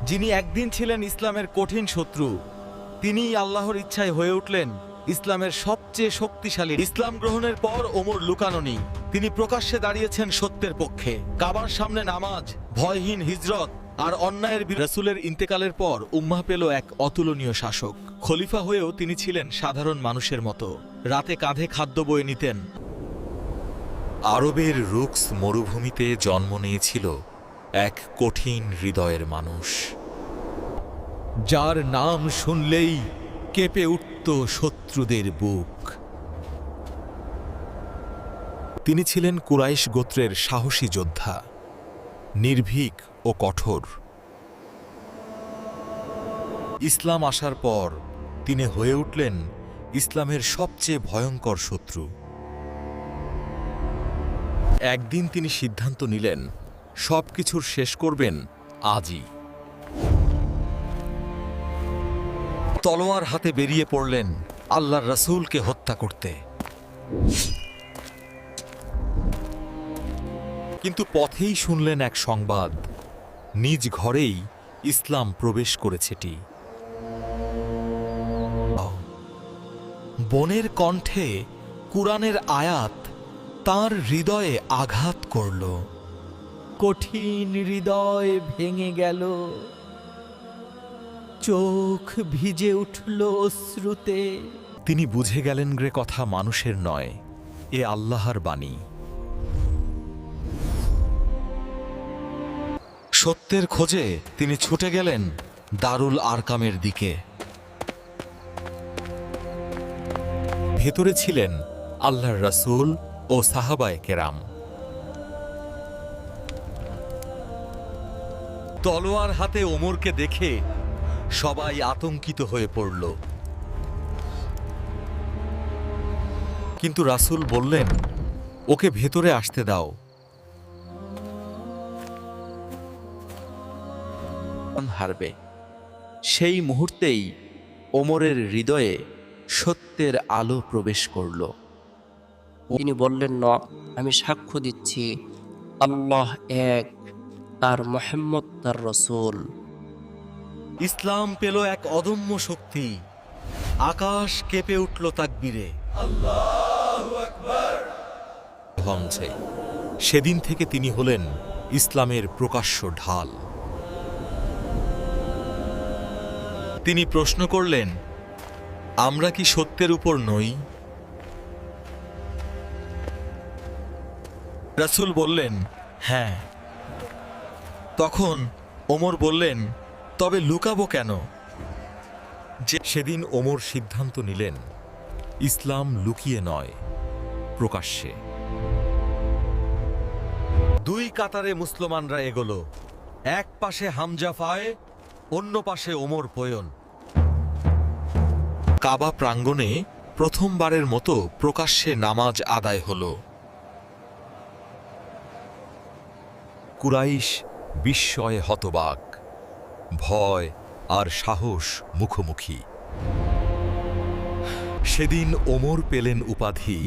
যিনি একদিন ছিলেন ইসলামের কঠিন শত্রু, তিনিই আল্লাহর ইচ্ছায় হয়ে উঠলেন ইসলামের সবচেয়ে শক্তিশালী। ইসলাম গ্রহণের পর ওমর লুকানো নেই, তিনি প্রকাশ্যে দাঁড়িয়েছেন সত্যের পক্ষে। কাবার সামনে নামাজ, ভয়হীন হিজরত আর অন্যায়ের রাসূলের ইন্তেকালের পর উম্মাহ পেল এক অতুলনীয় শাসক। খলিফা হয়েও তিনি ছিলেন সাধারণ মানুষের মতো, রাতে কাঁধে খাদ্য বয়ে নিতেন। আরবের রুক্স মরুভূমিতে জন্ম নিয়েছিল এক কঠিন হৃদয়ের মানুষ, যার নাম শুনলেই কেঁপে উঠত শত্রুদের বুক। তিনি ছিলেন কুরাইশ গোত্রের সাহসী যোদ্ধা, নির্ভীক ও কঠোর। ইসলাম আসার পর তিনি হয়ে উঠলেন ইসলামের সবচেয়ে ভয়ঙ্কর শত্রু। একদিন তিনি সিদ্ধান্ত নিলেন সবকিছুর শেষ করবেন আজই। তলোয়ার হাতে বেরিয়ে পড়লেন আল্লাহর রাসূলকে হত্যা করতে। কিন্তু পথেই শুনলেন এক সংবাদ, নিজ ঘরেই ইসলাম প্রবেশ করেছেটি। বনের কণ্ঠে কুরআনের আয়াত তার হৃদয়ে আঘাত করল। কঠিন হৃদয় ভেঙে গেল, চোখ ভিজে উঠল অশ্রুতে। তিনি বুঝে গেলেন গ্রে কথা মানুষের নয়, এ আল্লাহর বাণী। সত্যের খোঁজে তিনি ছুটে গেলেন দারুল আরকামের দিকে। ভেতরে ছিলেন আল্লাহর রাসূল ও সাহাবায়ে কেরাম। তলোয়ার হাতে ওমরকে দেখে সবাই আতঙ্কিত হয়ে পড়ল। কিন্তু রাসূল বললেন, ওকে ভেতরে আসতে দাও। হারবে। সেই মুহূর্তেই ওমরের হৃদয়ে সত্যের আলো প্রবেশ করল। তিনি বললেন, না, আমি সাক্ষ্য দিচ্ছি আল্লাহ এক, আর মুহাম্মদ তার রাসূল। ইসলাম পেল এক অদম্য শক্তি, আকাশ কেঁপে উঠল তাকবীরে। হংছে সেদিন থেকে তিনি হলেন ইসলামের প্রকাশ্য ঢাল। তিনি প্রশ্ন করলেন, আমরা কি সত্যের উপর নই? রাসূল বললেন, হ্যাঁ। তখন ওমর বললেন, তবে লুকাবো কেন? সেদিন ওমর সিদ্ধান্ত নিলেন, ইসলাম লুকিয়ে নয়, প্রকাশ্যে। দুই কাতারে মুসলমানরা এগোলো, এক পাশে হামজা ফায়ে, অন্য পাশে ওমর পয়ন। কাবা প্রাঙ্গণে প্রথমবারের মতো প্রকাশ্যে নামাজ আদায় হল। কুরাইশ বিস্ময়ে হতবাক, ভয় আর সাহস মুখোমুখি। সেদিন ওমর পেলেন উপাধি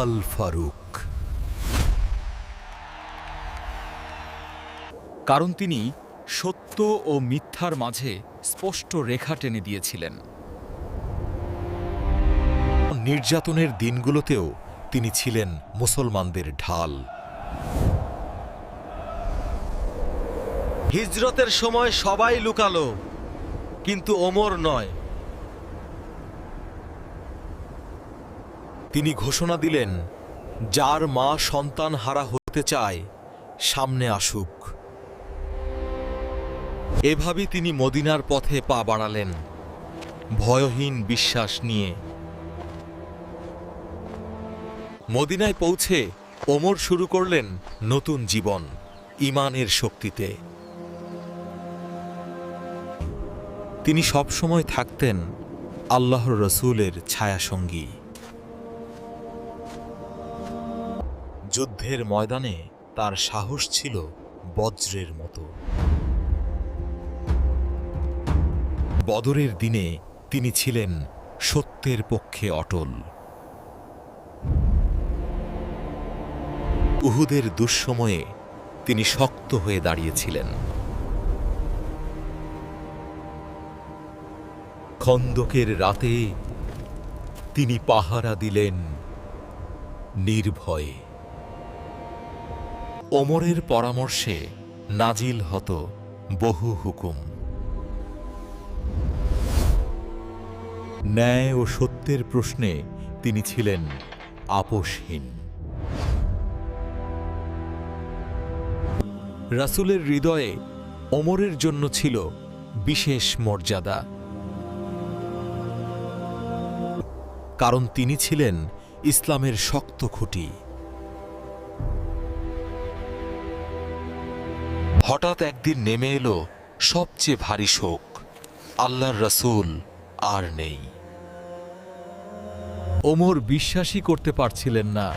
আল ফারুক, কারণ তিনি সত্য ও মিথ্যার মাঝে স্পষ্ট রেখা টেনে দিয়েছিলেন। নির্যাতনের দিনগুলোতেও তিনি ছিলেন মুসলমানদের ঢাল। হিজরতের সময় সবাই লুকালো, কিন্তু ওমর নয়। তিনি ঘোষণা দিলেন, যার মা সন্তান হারা হতে চায় সামনে আসুক। এভাবেই তিনি মদিনার পথে পা বাড়ালেন, ভয়হীন বিশ্বাস নিয়ে। মদিনায় পৌঁছে ওমর শুরু করলেন নতুন জীবন, ঈমানের শক্তিতে। তিনি সবসময় থাকতেন আল্লাহর রাসূলের ছায়াসঙ্গী। যুদ্ধের ময়দানে তার সাহস ছিল বজ্রের মতো। বদরের দিনে তিনি ছিলেন সত্যের পক্ষে অটল। উহুদের দুঃসময়ে তিনি শক্ত হয়ে দাঁড়িয়েছিলেন। খন্দকের রাতে তিনি পাহারা দিলেন নির্ভয়ে। ওমরের পরামর্শে নাজিল হতো বহু হুকুম। ন্যায় ও সত্যের প্রশ্নে তিনি ছিলেন আপোষহীন। রাসূলের হৃদয়ে ওমরের জন্য ছিল বিশেষ মর্যাদা, কারণ তিনি ছিলেন ইসলামের শক্ত খুঁটি। হঠাৎ একদিন নেমে এলো সবচেয়ে ভারী শোক। আল্লাহর রাসূল আর নেই। ওমর বিশ্বাসই করতে পারছিলেন না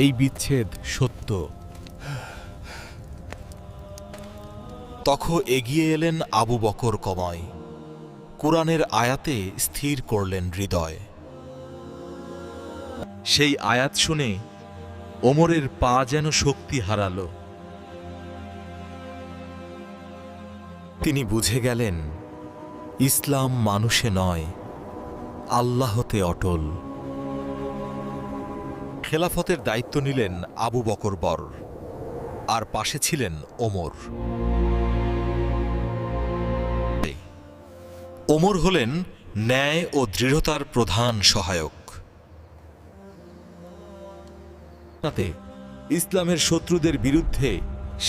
এই বিচ্ছেদ সত্য। তখন এগিয়ে এলেন আবু বকর কমায়, কুরআনের আয়াতে স্থির করলেন হৃদয়। সেই আয়াত শুনে ওমরের পা যেন শক্তি হারালো। তিনি বুঝে গেলেন ইসলাম মানুষে নয়, আল্লাহতে অটল। খেলাফতের দায়িত্ব নিলেন আবু বকর বর, আর পাশে ছিলেন ওমর। ওমর হলেন ন্যায় ও দৃঢ়তার প্রধান সহায়ক। তাতে ইসলামের শত্রুদের বিরুদ্ধে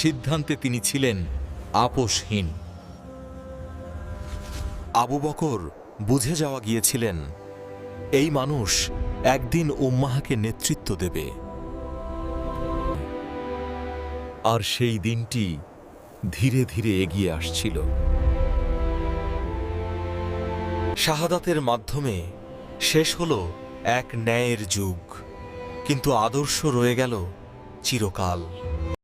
সিদ্ধান্তে তিনি ছিলেন আপোষহীন। আবু বকর বুঝে যাওয়া গিয়েছিলেন এই মানুষ একদিন উম্মাহকে নেতৃত্ব দেবে। আর সেই দিনটি ধীরে ধীরে এগিয়ে আসছিল। শাহাদাতের মাধ্যমে শেষ হলো এক ন্যায়ের যুগ, কিন্তু আদর্শ রয়ে গেল চিরকাল।